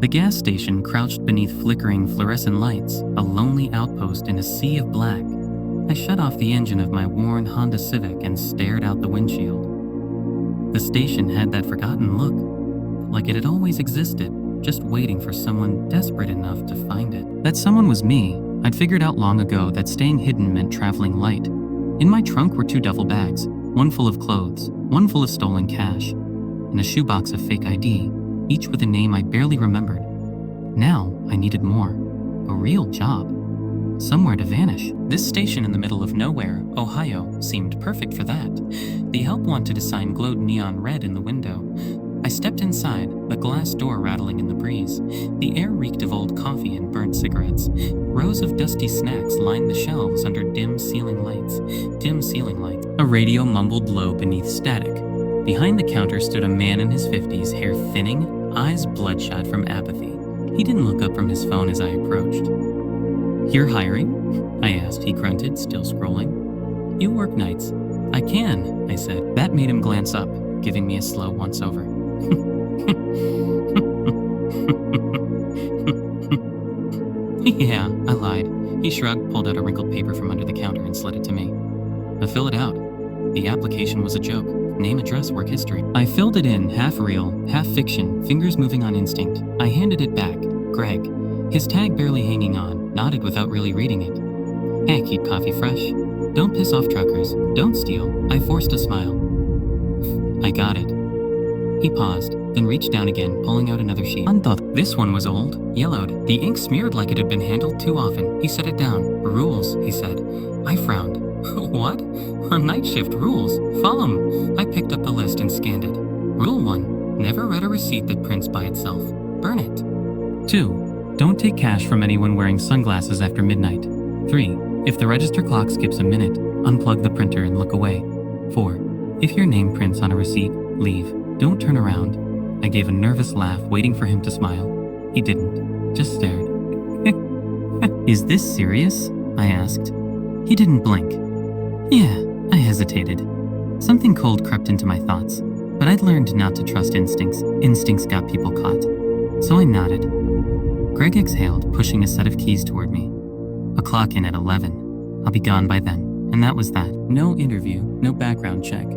The gas station crouched beneath flickering fluorescent lights, a lonely outpost in a sea of black. I shut off the engine of my worn Honda Civic and stared out the windshield. The station had that forgotten look, like it had always existed, just waiting for someone desperate enough to find it. That someone was me. I'd figured out long ago that staying hidden meant traveling light. In my trunk were 2 duffel bags, one full of clothes, one full of stolen cash, and a shoebox of fake ID, each with a name I barely remembered. Now I needed more. A real job. Somewhere to vanish. This station in the middle of nowhere, Ohio, seemed perfect for that. The help wanted sign glowed neon red in the window. I stepped inside, the glass door rattling in the breeze. The air reeked of old coffee and burnt cigarettes. Rows of dusty snacks lined the shelves under dim ceiling lights. A radio mumbled low beneath static. Behind the counter stood a man in his 50s, hair thinning, eyes bloodshot from apathy. He didn't look up from his phone as I approached. "You're hiring?" I asked. He grunted, still scrolling. "You work nights." "I can," I said. That made him glance up, giving me a slow once-over. "Yeah," I lied. He shrugged, pulled out a wrinkled paper from under the counter and slid it to me. "Fill it out." The application was a joke. Name, address, work history. I filled it in, half real, half fiction, fingers moving on instinct. I handed it back. Greg, his tag barely hanging on, nodded without really reading it. "Hey, keep coffee fresh. Don't piss off truckers. Don't steal." I forced a smile. "I got it." He paused, then reached down again, pulling out another sheet. This one was old, yellowed. The ink smeared like it had been handled too often. He set it down. "Rules," he said. I frowned. "What? On Nightshift rules? Follow 'em." I picked up the list and scanned it. Rule 1. Never read a receipt that prints by itself. Burn it. 2. Don't take cash from anyone wearing sunglasses after midnight. 3. If the register clock skips a minute, unplug the printer and look away. 4. If your name prints on a receipt, leave. Don't turn around. I gave a nervous laugh, waiting for him to smile. He didn't, just stared. "Is this serious?" I asked. He didn't blink. "Yeah," I hesitated. Something cold crept into my thoughts, but I'd learned not to trust instincts. Instincts got people caught. So I nodded. Greg exhaled, pushing a set of keys toward me. "A clock in at 11. I'll be gone by then." And that was that. No interview, no background check.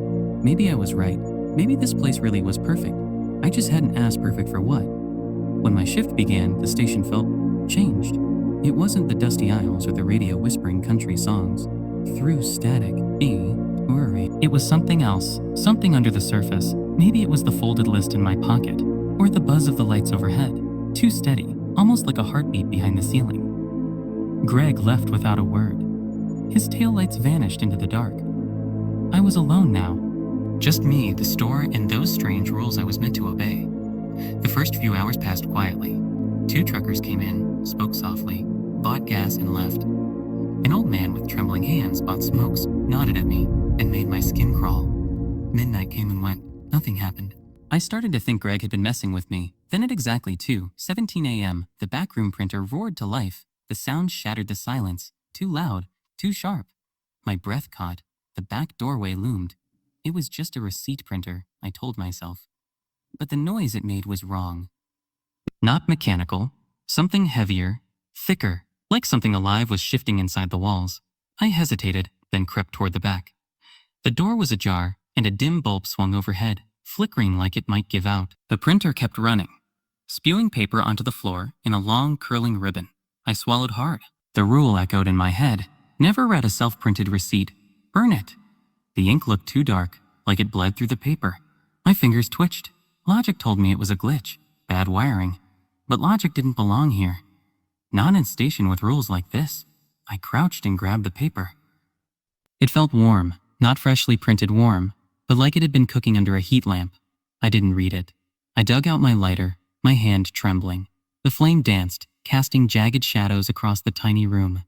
Maybe I was right. Maybe this place really was perfect. I just hadn't asked perfect for what. When my shift began, the station felt changed. It wasn't the dusty aisles or the radio whispering country songs. Through static, Eerie. It was something else, something under the surface. Maybe it was the folded list in my pocket, or the buzz of the lights overhead. Too steady, almost like a heartbeat behind the ceiling. Greg left without a word. His taillights vanished into the dark. I was alone now. Just me, the store, and those strange rules I was meant to obey. The first few hours passed quietly. 2 truckers came in, spoke softly, bought gas and left. An old man with trembling hands bought smokes, nodded at me, and made my skin crawl. Midnight came and went. Nothing happened. I started to think Greg had been messing with me. Then at exactly 2:17 a.m., the backroom printer roared to life. The sound shattered the silence. Too loud, too sharp. My breath caught. The back doorway loomed. It was just a receipt printer, I told myself. But the noise it made was wrong. Not mechanical. Something heavier, thicker, like something alive was shifting inside the walls. I hesitated, then crept toward the back. The door was ajar, and a dim bulb swung overhead, flickering like it might give out. The printer kept running, spewing paper onto the floor in a long, curling ribbon. I swallowed hard. The rule echoed in my head. Never read a self-printed receipt. Burn it. The ink looked too dark, like it bled through the paper. My fingers twitched. Logic told me it was a glitch, bad wiring. But logic didn't belong here. Not in a station with rules like this. I crouched and grabbed the paper. It felt warm, not freshly printed warm, but like it had been cooking under a heat lamp. I didn't read it. I dug out my lighter, my hand trembling. The flame danced, casting jagged shadows across the tiny room.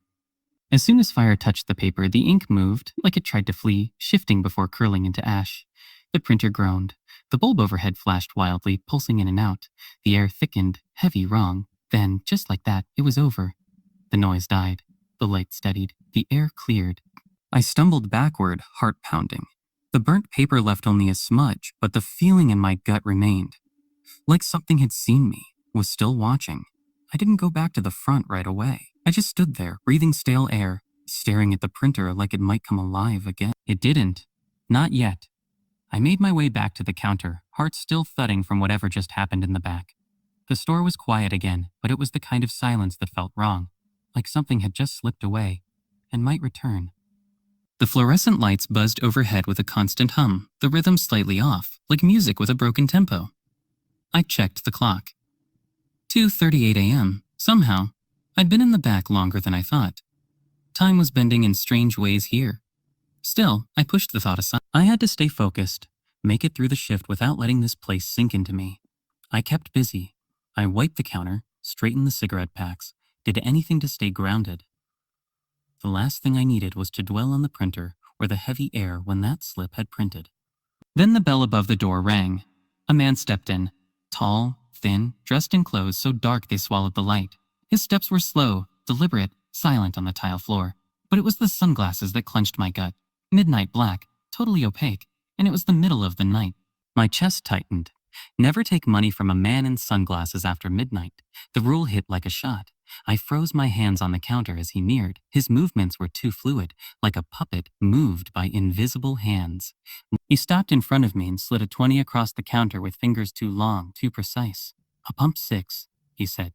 As soon as fire touched the paper, the ink moved, like it tried to flee, shifting before curling into ash. The printer groaned. The bulb overhead flashed wildly, pulsing in and out. The air thickened, heavy, wrong. Then, just like that, it was over. The noise died. The light steadied. The air cleared. I stumbled backward, heart pounding. The burnt paper left only a smudge, but the feeling in my gut remained. Like something had seen me, was still watching. I didn't go back to the front right away. I just stood there, breathing stale air, staring at the printer like it might come alive again. It didn't. Not yet. I made my way back to the counter, heart still thudding from whatever just happened in the back. The store was quiet again, but it was the kind of silence that felt wrong, like something had just slipped away and might return. The fluorescent lights buzzed overhead with a constant hum, the rhythm slightly off, like music with a broken tempo. I checked the clock. 2:38 a.m. Somehow, I'd been in the back longer than I thought. Time was bending in strange ways here. Still, I pushed the thought aside. I had to stay focused, make it through the shift without letting this place sink into me. I kept busy. I wiped the counter, straightened the cigarette packs, did anything to stay grounded. The last thing I needed was to dwell on the printer or the heavy air when that slip had printed. Then the bell above the door rang. A man stepped in, tall, thin, dressed in clothes so dark they swallowed the light. His steps were slow, deliberate, silent on the tile floor. But it was the sunglasses that clenched my gut. Midnight black, totally opaque, and it was the middle of the night. My chest tightened. Never take money from a man in sunglasses after midnight. The rule hit like a shot. I froze my hands on the counter as he neared. His movements were too fluid, like a puppet moved by invisible hands. He stopped in front of me and slid a 20 across the counter with fingers too long, too precise. "A pump 6, he said.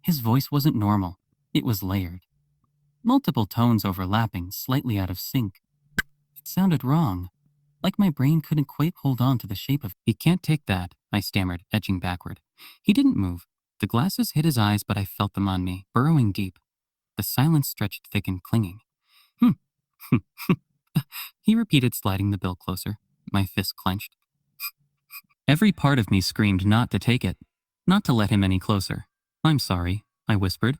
His voice wasn't normal. It was layered. Multiple tones overlapping, slightly out of sync. It sounded wrong, like my brain couldn't quite hold on to the shape of it. "He can't take that," I stammered, edging backward. He didn't move. The glasses hit his eyes, but I felt them on me, burrowing deep. The silence stretched thick and clinging. "Hmm." He repeated, sliding the bill closer. My fist clenched. Every part of me screamed not to take it, not to let him any closer. "I'm sorry," I whispered.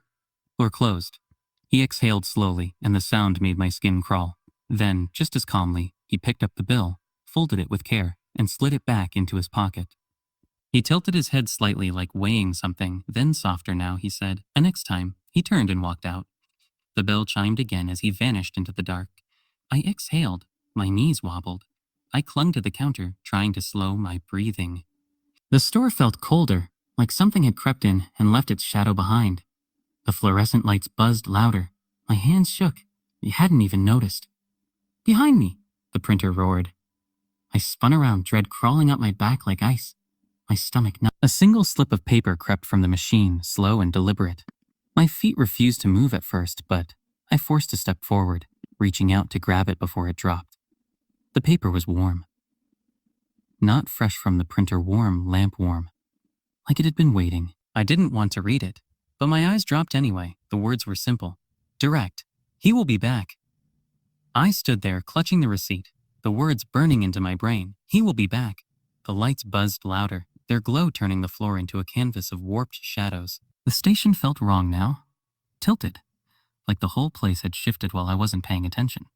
"Door closed." He exhaled slowly, and the sound made my skin crawl. Then, just as calmly, he picked up the bill, folded it with care, and slid it back into his pocket. He tilted his head slightly, like weighing something, then softer now, he said. And next time, he turned and walked out. The bell chimed again as he vanished into the dark. I exhaled. My knees wobbled. I clung to the counter, trying to slow my breathing. The store felt colder, like something had crept in and left its shadow behind. The fluorescent lights buzzed louder. My hands shook. I hadn't even noticed. "Behind me!" the printer roared. I spun around, dread crawling up my back like ice. My stomach numbed. A single slip of paper crept from the machine, slow and deliberate. My feet refused to move at first, but I forced a step forward, reaching out to grab it before it dropped. The paper was warm. Not fresh from the printer, warm, lamp warm. Like it had been waiting. I didn't want to read it, but my eyes dropped anyway. The words were simple. Direct. "He will be back." I stood there, clutching the receipt, the words burning into my brain. "He will be back." The lights buzzed louder, their glow turning the floor into a canvas of warped shadows. The station felt wrong now. Tilted. Like the whole place had shifted while I wasn't paying attention.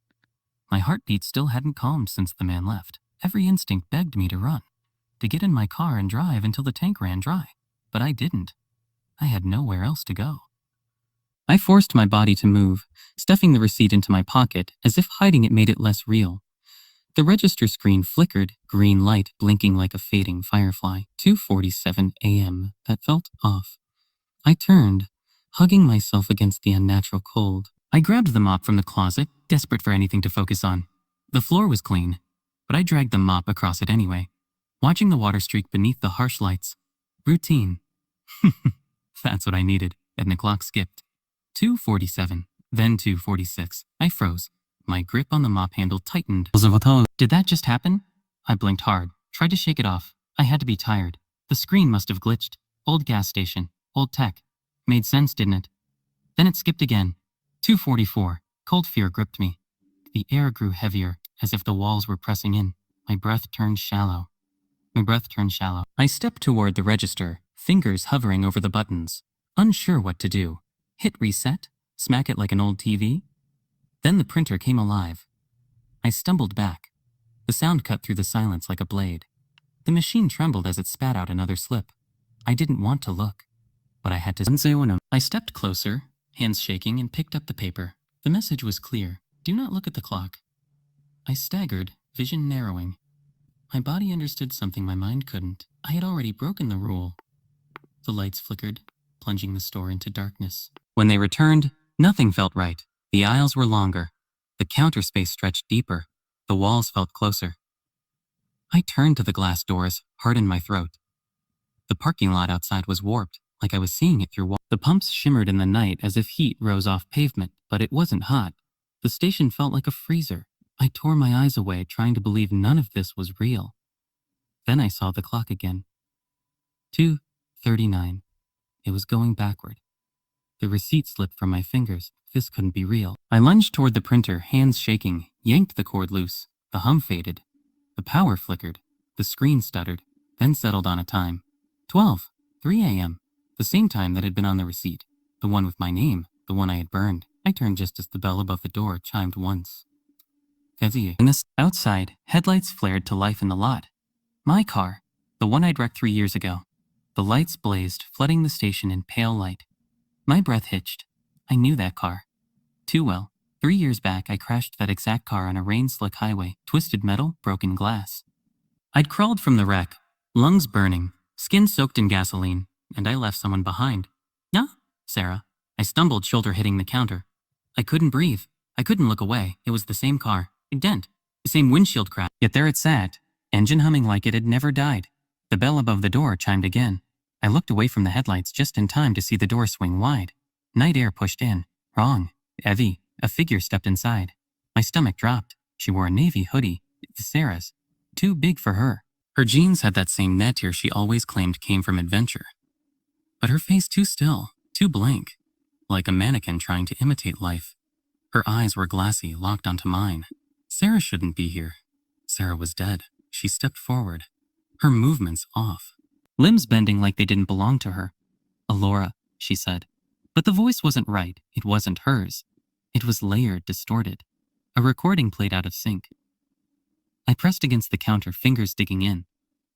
My heartbeat still hadn't calmed since the man left. Every instinct begged me to run, to get in my car and drive until the tank ran dry. But I didn't. I had nowhere else to go. I forced my body to move, stuffing the receipt into my pocket as if hiding it made it less real. The register screen flickered, green light blinking like a fading firefly. 2:47 a.m. That felt off. I turned, hugging myself against the unnatural cold. I grabbed the mop from the closet, desperate for anything to focus on. The floor was clean, but I dragged the mop across it anyway, watching the water streak beneath the harsh lights. Routine. That's what I needed, and the clock skipped. 2:47, then 2:46. I froze. My grip on the mop handle tightened. Did that just happen? I blinked hard, tried to shake it off. I had to be tired. The screen must have glitched. Old gas station, old tech. Made sense, didn't it? Then it skipped again. 2:44. Cold fear gripped me. The air grew heavier, as if the walls were pressing in. My breath turned shallow. I stepped toward the register, fingers hovering over the buttons, unsure what to do. Hit reset? Smack it like an old TV? Then the printer came alive. I stumbled back. The sound cut through the silence like a blade. The machine trembled as it spat out another slip. I didn't want to look, but I had to. I stepped closer, hands shaking, and picked up the paper. The message was clear. Do not look at the clock. I staggered, vision narrowing. My body understood something my mind couldn't. I had already broken the rule. The lights flickered, plunging the store into darkness. When they returned, nothing felt right. The aisles were longer. The counter space stretched deeper. The walls felt closer. I turned to the glass doors, heart in my throat. The parking lot outside was warped, like I was seeing it through walls. The pumps shimmered in the night as if heat rose off pavement, but it wasn't hot. The station felt like a freezer. I tore my eyes away, trying to believe none of this was real. Then I saw the clock again. 2:39. It was going backward. The receipt slipped from my fingers. This couldn't be real. I lunged toward the printer, hands shaking, yanked the cord loose. The hum faded. The power flickered. The screen stuttered, then settled on a time. 3 a.m. The same time that had been on the receipt. The one with my name, the one I had burned. I turned just as the bell above the door chimed once. Outside, headlights flared to life in the lot. My car, the one I'd wrecked 3 years ago. The lights blazed, flooding the station in pale light. My breath hitched. I knew that car. Too well. 3 years back, I crashed that exact car on a rain-slick highway, twisted metal, broken glass. I'd crawled from the wreck, lungs burning, skin soaked in gasoline, and I left someone behind. Yeah, Sarah. I stumbled, shoulder hitting the counter. I couldn't breathe. I couldn't look away. It was the same car, a dent, the same windshield crack. Yet there it sat, engine humming like it had never died. The bell above the door chimed again. I looked away from the headlights just in time to see the door swing wide. Night air pushed in. Wrong. Evie. A figure stepped inside. My stomach dropped. She wore a navy hoodie. Sarah's. Too big for her. Her jeans had that same net here she always claimed came from adventure. But her face too still, too blank, like a mannequin trying to imitate life. Her eyes were glassy, locked onto mine. Sarah shouldn't be here. Sarah was dead. She stepped forward. Her movements off. Limbs bending like they didn't belong to her. Alora, she said. But the voice wasn't right. It wasn't hers. It was layered, distorted. A recording played out of sync. I pressed against the counter, fingers digging in.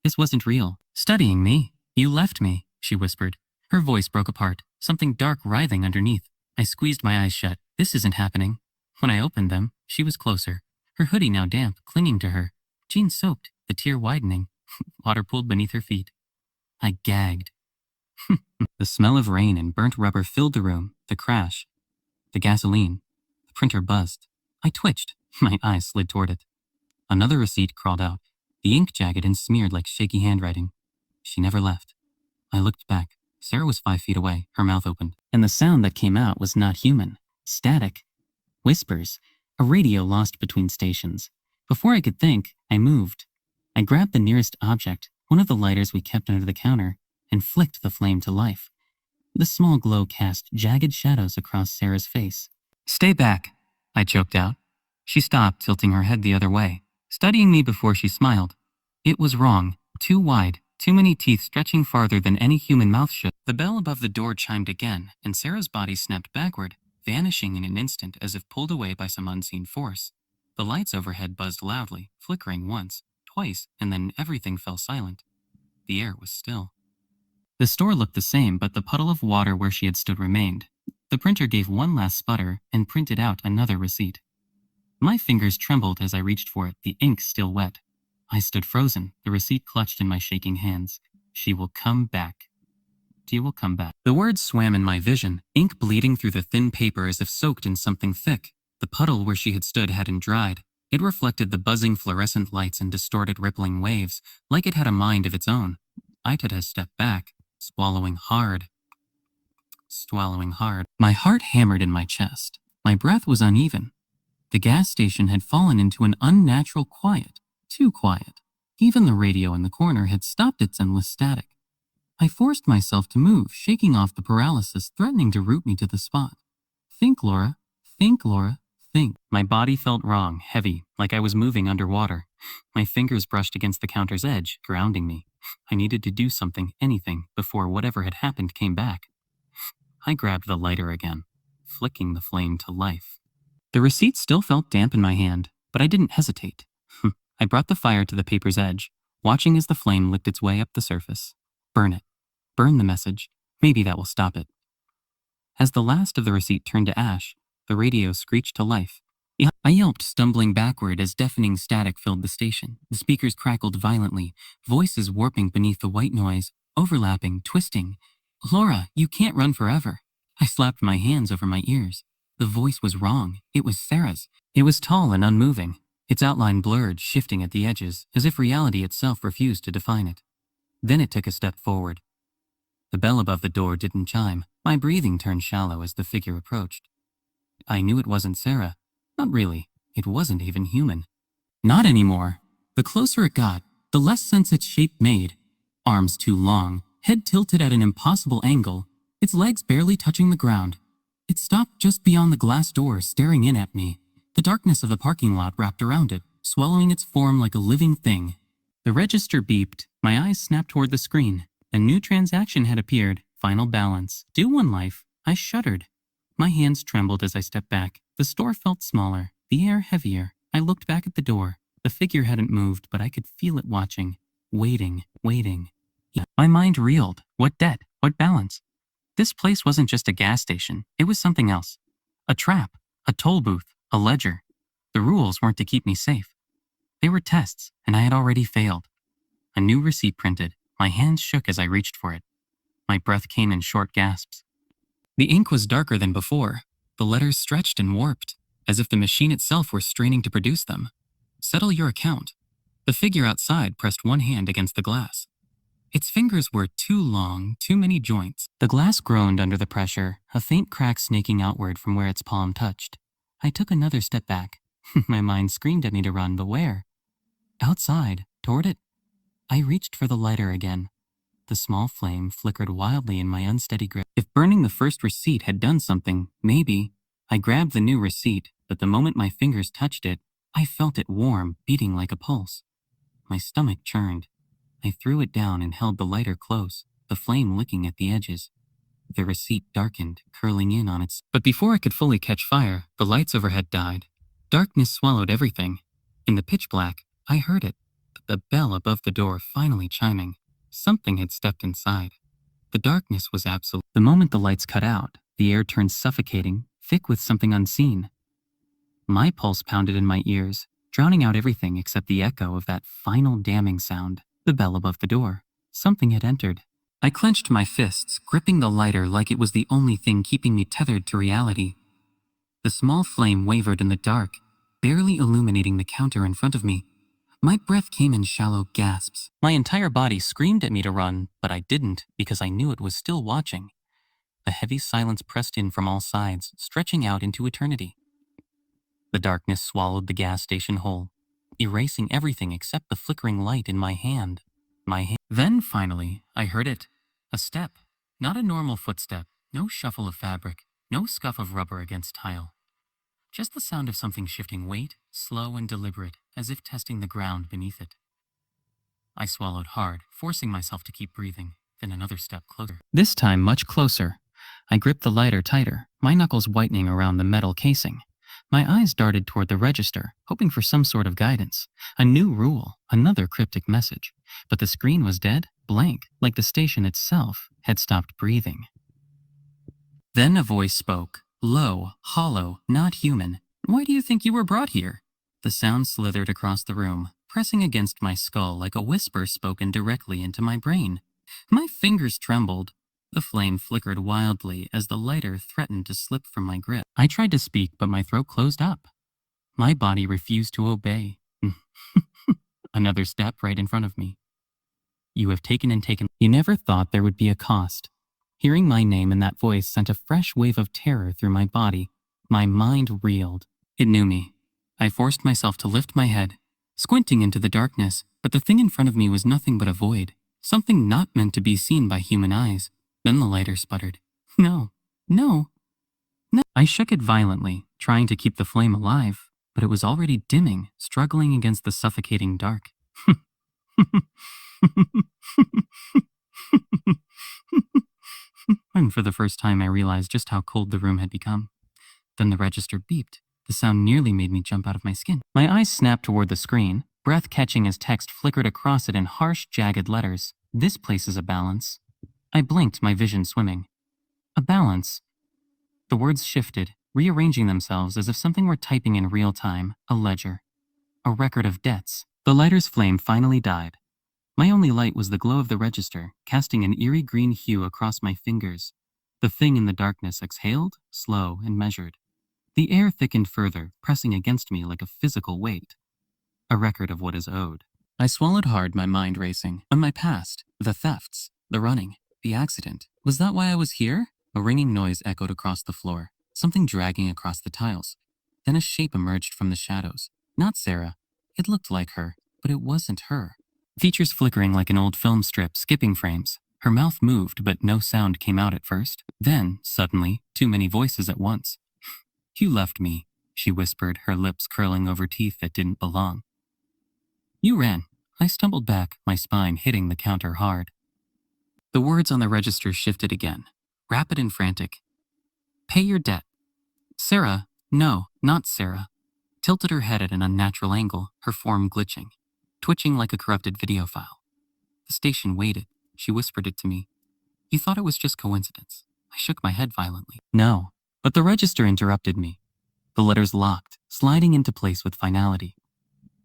This wasn't real. Studying me. You left me, she whispered. Her voice broke apart, something dark writhing underneath. I squeezed my eyes shut. This isn't happening. When I opened them, she was closer. Her hoodie now damp, clinging to her. Jeans soaked, the tear widening. Water pooled beneath her feet. I gagged. The smell of rain and burnt rubber filled the room. The crash. The gasoline. The printer buzzed. I twitched. My eyes slid toward it. Another receipt crawled out. The ink jagged and smeared like shaky handwriting. She never left. I looked back. Sarah was 5 feet away, her mouth opened. And the sound that came out was not human. Static. Whispers. A radio lost between stations. Before I could think, I moved. I grabbed the nearest object, one of the lighters we kept under the counter, and flicked the flame to life. The small glow cast jagged shadows across Sarah's face. Stay back, I choked out. She stopped, tilting her head the other way, studying me before she smiled. It was wrong. Too wide. Too many teeth stretching farther than any human mouth should. The bell above the door chimed again, and Sarah's body snapped backward, vanishing in an instant as if pulled away by some unseen force. The lights overhead buzzed loudly, flickering once, twice, and then everything fell silent. The air was still. The store looked the same, but the puddle of water where she had stood remained. The printer gave one last sputter and printed out another receipt. My fingers trembled as I reached for it, the ink still wet. I stood frozen, the receipt clutched in my shaking hands. She will come back. She will come back. The words swam in my vision, ink bleeding through the thin paper as if soaked in something thick. The puddle where she had stood hadn't dried. It reflected the buzzing fluorescent lights and distorted rippling waves, like it had a mind of its own. I took a step back, swallowing hard. My heart hammered in my chest. My breath was uneven. The gas station had fallen into an unnatural quiet. Too quiet. Even the radio in the corner had stopped its endless static. I forced myself to move, shaking off the paralysis, threatening to root me to the spot. Think, Laura. Think, Laura. Think. My body felt wrong, heavy, like I was moving underwater. My fingers brushed against the counter's edge, grounding me. I needed to do something, anything, before whatever had happened came back. I grabbed the lighter again, flicking the flame to life. The receipt still felt damp in my hand, but I didn't hesitate. I brought the fire to the paper's edge, watching as the flame licked its way up the surface. Burn it. Burn the message. Maybe that will stop it. As the last of the receipt turned to ash, the radio screeched to life. I yelped, stumbling backward as deafening static filled the station. The speakers crackled violently, voices warping beneath the white noise, overlapping, twisting. Laura, you can't run forever. I slapped my hands over my ears. The voice was wrong. It was Sarah's. It was tall and unmoving, its outline blurred, shifting at the edges, as if reality itself refused to define it. Then it took a step forward. The bell above the door didn't chime. My breathing turned shallow as the figure approached. I knew it wasn't Sarah. Not really. It wasn't even human. Not anymore. The closer it got, the less sense its shape made. Arms too long, head tilted at an impossible angle, its legs barely touching the ground. It stopped just beyond the glass door, staring in at me. The darkness of the parking lot wrapped around it, swallowing its form like a living thing. The register beeped. My eyes snapped toward the screen. A new transaction had appeared. Final balance. Due 1 life. I shuddered. My hands trembled as I stepped back. The store felt smaller, the air heavier. I looked back at the door. The figure hadn't moved, but I could feel it watching. Waiting. My mind reeled. What debt? What balance? This place wasn't just a gas station. It was something else. A trap. A toll booth. A ledger. The rules weren't to keep me safe. They were tests, and I had already failed. A new receipt printed. My hands shook as I reached for it. My breath came in short gasps. The ink was darker than before. The letters stretched and warped, as if the machine itself were straining to produce them. Settle your account. The figure outside pressed one hand against the glass. Its fingers were too long, too many joints. The glass groaned under the pressure, a faint crack snaking outward from where its palm touched. I took another step back. My mind screamed at me to run, but where? Outside, toward it. I reached for the lighter again. The small flame flickered wildly in my unsteady grip. If burning the first receipt had done something, maybe. I grabbed the new receipt, but the moment my fingers touched it, I felt it warm, beating like a pulse. My stomach churned. I threw it down and held the lighter close, the flame licking at the edges. The receipt darkened, curling in on its... But before I could fully catch fire, the lights overhead died. Darkness swallowed everything. In the pitch black, I heard it. The bell above the door finally chiming. Something had stepped inside. The darkness was absolute. The moment the lights cut out, the air turned suffocating, thick with something unseen. My pulse pounded in my ears, drowning out everything except the echo of that final damning sound. The bell above the door. Something had entered. I clenched my fists, gripping the lighter like it was the only thing keeping me tethered to reality. The small flame wavered in the dark, barely illuminating the counter in front of me. My breath came in shallow gasps. My entire body screamed at me to run, but I didn't because I knew it was still watching. A heavy silence pressed in from all sides, stretching out into eternity. The darkness swallowed the gas station whole, erasing everything except the flickering light in my hand. Then, finally, I heard it. A step. Not a normal footstep. No shuffle of fabric. No scuff of rubber against tile. Just the sound of something shifting weight, slow and deliberate, as if testing the ground beneath it. I swallowed hard, forcing myself to keep breathing, then another step closer. This time much closer. I gripped the lighter tighter, my knuckles whitening around the metal casing. My eyes darted toward the register, hoping for some sort of guidance. A new rule, another cryptic message. But the screen was dead, blank, like the station itself had stopped breathing. Then a voice spoke, low, hollow, not human. Why do you think you were brought here? The sound slithered across the room, pressing against my skull like a whisper spoken directly into my brain. My fingers trembled. The flame flickered wildly as the lighter threatened to slip from my grip. I tried to speak, but my throat closed up. My body refused to obey. Another step right in front of me. You have taken and taken. You never thought there would be a cost. Hearing my name in that voice sent a fresh wave of terror through my body. My mind reeled. It knew me. I forced myself to lift my head, squinting into the darkness, but the thing in front of me was nothing but a void. Something not meant to be seen by human eyes. Then the lighter sputtered. No. I shook it violently, trying to keep the flame alive, but it was already dimming, struggling against the suffocating dark. And for the first time I realized just how cold the room had become. Then the register beeped. The sound nearly made me jump out of my skin. My eyes snapped toward the screen, breath catching as text flickered across it in harsh, jagged letters. This place is a balance. I blinked, my vision swimming. A balance. The words shifted, rearranging themselves as if something were typing in real time. A ledger. A record of debts. The lighter's flame finally died. My only light was the glow of the register, casting an eerie green hue across my fingers. The thing in the darkness exhaled, slow and measured. The air thickened further, pressing against me like a physical weight. A record of what is owed. I swallowed hard, my mind racing. On my past, the thefts, the running, the accident. Was that why I was here? A ringing noise echoed across the floor, something dragging across the tiles. Then a shape emerged from the shadows. Not Sarah. It looked like her, but it wasn't her. Features flickering like an old film strip, skipping frames. Her mouth moved, but no sound came out at first. Then, suddenly, too many voices at once. "You left me," she whispered, her lips curling over teeth that didn't belong. "You ran." I stumbled back, my spine hitting the counter hard. The words on the register shifted again, rapid and frantic. "Pay your debt." Sarah, no, not Sarah, tilted her head at an unnatural angle, her form glitching, twitching like a corrupted video file. The station waited. She whispered it to me. "You thought it was just coincidence." I shook my head violently. "No." But the register interrupted me. The letters locked, sliding into place with finality.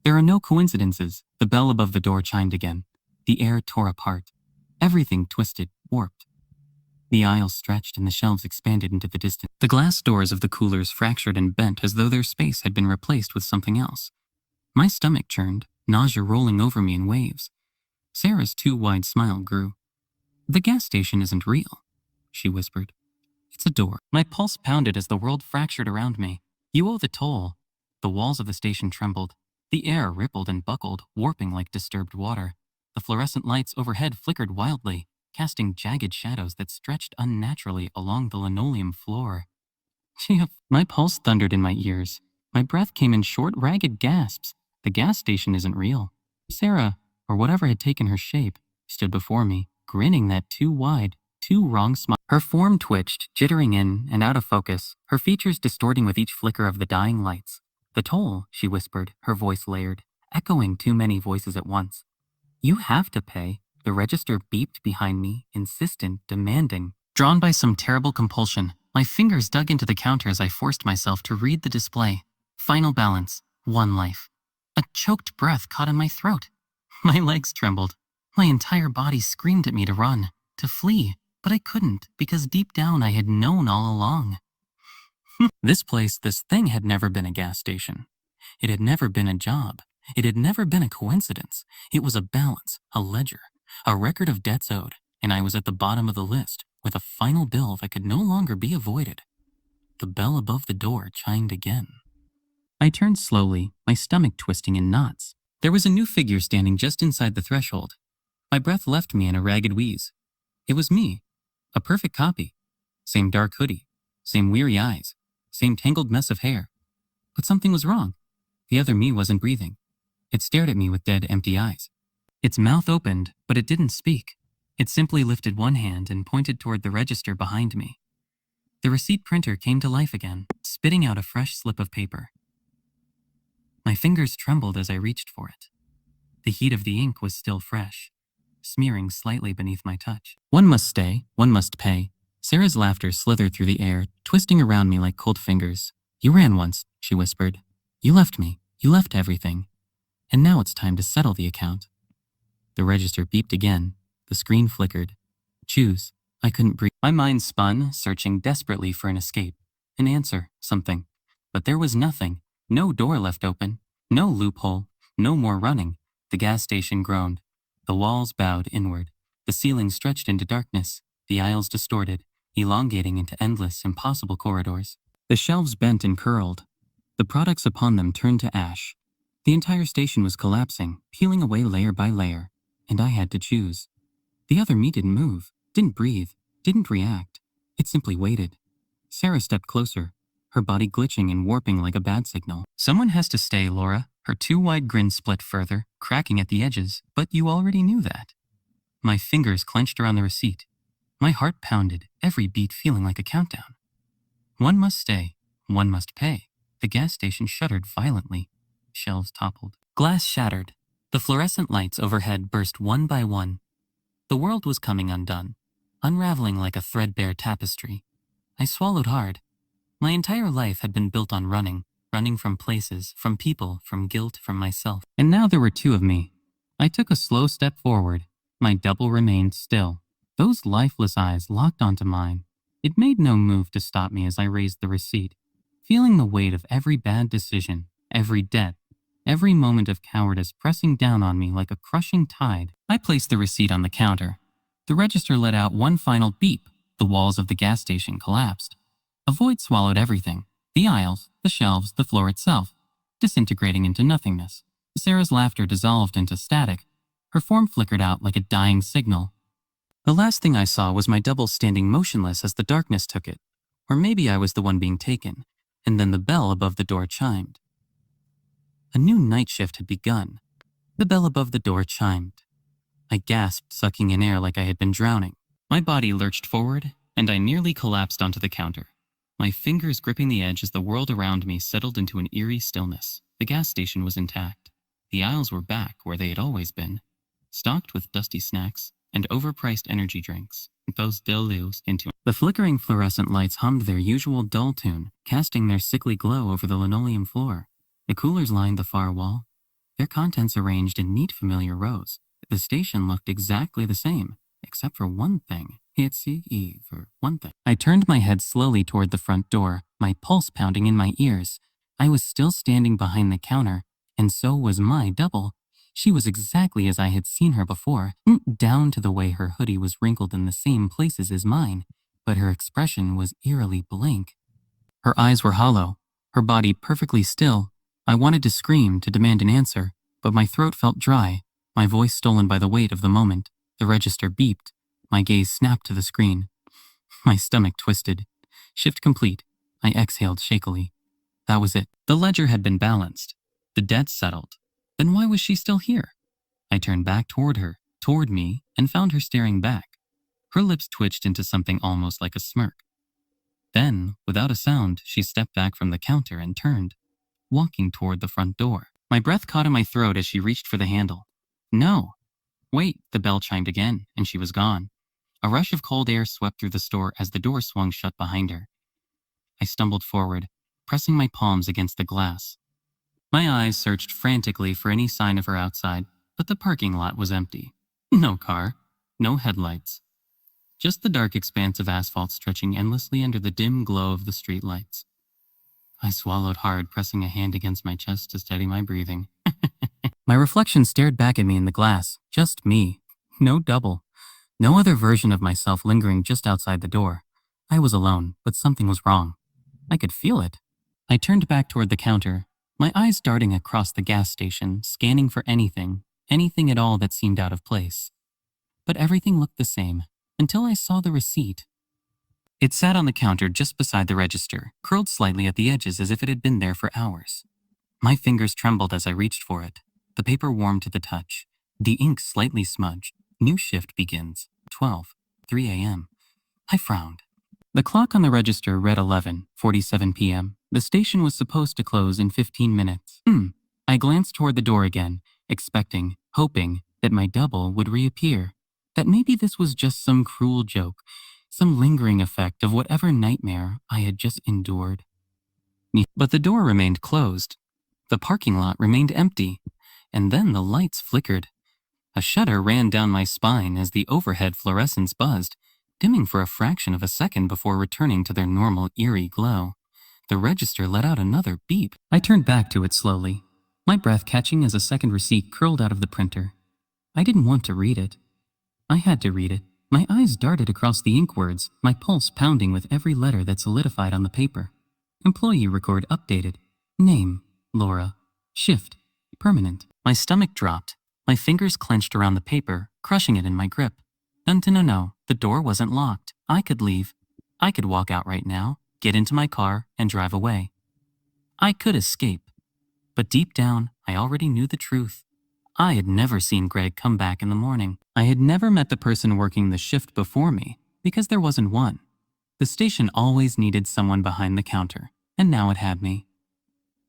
"There are no coincidences." The bell above the door chimed again. The air tore apart. Everything twisted, warped. The aisles stretched and the shelves expanded into the distance. The glass doors of the coolers fractured and bent as though their space had been replaced with something else. My stomach churned, nausea rolling over me in waves. Sarah's too wide smile grew. "The gas station isn't real," she whispered. "It's a door." My pulse pounded as the world fractured around me. "You owe the toll." The walls of the station trembled. The air rippled and buckled, warping like disturbed water. The fluorescent lights overhead flickered wildly, casting jagged shadows that stretched unnaturally along the linoleum floor. Gee, my pulse thundered in my ears. My breath came in short, ragged gasps. The gas station isn't real. Sarah, or whatever had taken her shape, stood before me, grinning that too wide, too wrong smile. Her form twitched, jittering in and out of focus, her features distorting with each flicker of the dying lights. "The toll," she whispered, her voice layered, echoing too many voices at once. "You have to pay." The register beeped behind me, insistent, demanding. Drawn by some terrible compulsion, my fingers dug into the counter as I forced myself to read the display. Final balance, 1 life. A choked breath caught in my throat. My legs trembled. My entire body screamed at me to run, to flee, but I couldn't because deep down I had known all along. This thing had never been a gas station. It had never been a job. It had never been a coincidence. It was a balance, a ledger, a record of debts owed, and I was at the bottom of the list, with a final bill that could no longer be avoided. The bell above the door chimed again. I turned slowly, my stomach twisting in knots. There was a new figure standing just inside the threshold. My breath left me in a ragged wheeze. It was me, a perfect copy. Same dark hoodie, same weary eyes, same tangled mess of hair. But something was wrong. The other me wasn't breathing. It stared at me with dead, empty eyes. Its mouth opened, but it didn't speak. It simply lifted one hand and pointed toward the register behind me. The receipt printer came to life again, spitting out a fresh slip of paper. My fingers trembled as I reached for it. The heat of the ink was still fresh, smearing slightly beneath my touch. "One must stay, one must pay." Sarah's laughter slithered through the air, twisting around me like cold fingers. "You ran once," she whispered. "You left me. You left everything. And now it's time to settle the account." The register beeped again. The screen flickered. "Choose." I couldn't breathe. My mind spun, searching desperately for an escape, an answer, something. But there was nothing. No door left open. No loophole. No more running. The gas station groaned. The walls bowed inward. The ceiling stretched into darkness. The aisles distorted, elongating into endless, impossible corridors. The shelves bent and curled. The products upon them turned to ash. The entire station was collapsing, peeling away layer by layer, and I had to choose. The other me didn't move, didn't breathe, didn't react. It simply waited. Sarah stepped closer, her body glitching and warping like a bad signal. "Someone has to stay, Laura." Her too wide grin split further, cracking at the edges, but you already knew that. My fingers clenched around the receipt. My heart pounded, every beat feeling like a countdown. One must stay, one must pay. The gas station shuddered violently. Shelves toppled. Glass shattered. The fluorescent lights overhead burst one by one. The world was coming undone, unraveling like a threadbare tapestry. I swallowed hard. My entire life had been built on running from places, from people, from guilt, from myself. And now there were two of me. I took a slow step forward. My double remained still. Those lifeless eyes locked onto mine. It made no move to stop me as I raised the receipt, feeling the weight of every bad decision, every debt, every moment of cowardice pressing down on me like a crushing tide. I placed the receipt on the counter. The register let out one final beep. The walls of the gas station collapsed. A void swallowed everything. The aisles, the shelves, the floor itself, disintegrating into nothingness. Sarah's laughter dissolved into static. Her form flickered out like a dying signal. The last thing I saw was my double standing motionless as the darkness took it. Or maybe I was the one being taken. And then the bell above the door chimed. A new night shift had begun. The bell above the door chimed. I gasped, sucking in air like I had been drowning. My body lurched forward, and I nearly collapsed onto the counter. My fingers gripping the edge as the world around me settled into an eerie stillness. The gas station was intact. The aisles were back where they had always been, stocked with dusty snacks and overpriced energy drinks. Those dilutes into the flickering fluorescent lights hummed their usual dull tune, casting their sickly glow over the linoleum floor. The coolers lined the far wall, their contents arranged in neat familiar rows. The station looked exactly the same, except for one thing. For one thing. I turned my head slowly toward the front door, my pulse pounding in my ears. I was still standing behind the counter, and so was my double. She was exactly as I had seen her before, down to the way her hoodie was wrinkled in the same places as mine, but her expression was eerily blank. Her eyes were hollow, her body perfectly still. I wanted to scream, to demand an answer, but my throat felt dry, my voice stolen by the weight of the moment. The register beeped. My gaze snapped to the screen. My stomach twisted. Shift complete. I exhaled shakily. That was it. The ledger had been balanced. The debt settled. Then why was she still here? I turned back toward her, toward me, and found her staring back. Her lips twitched into something almost like a smirk. Then, without a sound, she stepped back from the counter and turned, walking toward the front door. My breath caught in my throat as she reached for the handle. No. Wait, the bell chimed again, and she was gone. A rush of cold air swept through the store as the door swung shut behind her. I stumbled forward, pressing my palms against the glass. My eyes searched frantically for any sign of her outside, but the parking lot was empty. No car, no headlights. Just the dark expanse of asphalt stretching endlessly under the dim glow of the streetlights. I swallowed hard, pressing a hand against my chest to steady my breathing. My reflection stared back at me in the glass. Just me. No double. No other version of myself lingering just outside the door. I was alone, but something was wrong. I could feel it. I turned back toward the counter, my eyes darting across the gas station, scanning for anything at all that seemed out of place. But everything looked the same, until I saw the receipt. It sat on the counter just beside the register, curled slightly at the edges as if it had been there for hours. My fingers trembled as I reached for it. The paper warmed to the touch. The ink slightly smudged. New shift begins. 3 a.m. I frowned. The clock on the register read 11:47 p.m. The station was supposed to close in 15 minutes. I glanced toward the door again, expecting, hoping, that my double would reappear. That maybe this was just some cruel joke, some lingering effect of whatever nightmare I had just endured. But the door remained closed. The parking lot remained empty. And then the lights flickered. A shudder ran down my spine as the overhead fluorescents buzzed, dimming for a fraction of a second before returning to their normal eerie glow. The register let out another beep. I turned back to it slowly, my breath catching as a second receipt curled out of the printer. I didn't want to read it. I had to read it. My eyes darted across the ink words, my pulse pounding with every letter that solidified on the paper. Employee record updated. Name, Laura. Shift, permanent. My stomach dropped. My fingers clenched around the paper, crushing it in my grip. No. The door wasn't locked. I could leave. I could walk out right now, get into my car, and drive away. I could escape. But deep down, I already knew the truth. I had never seen Greg come back in the morning. I had never met the person working the shift before me, because there wasn't one. The station always needed someone behind the counter, and now it had me.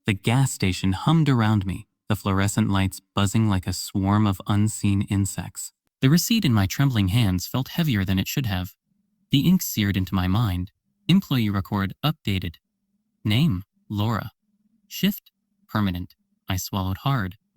The gas station hummed around me, the fluorescent lights buzzing like a swarm of unseen insects. The receipt in my trembling hands felt heavier than it should have. The ink seared into my mind. Employee record updated. Name, Laura. Shift, permanent. I swallowed hard.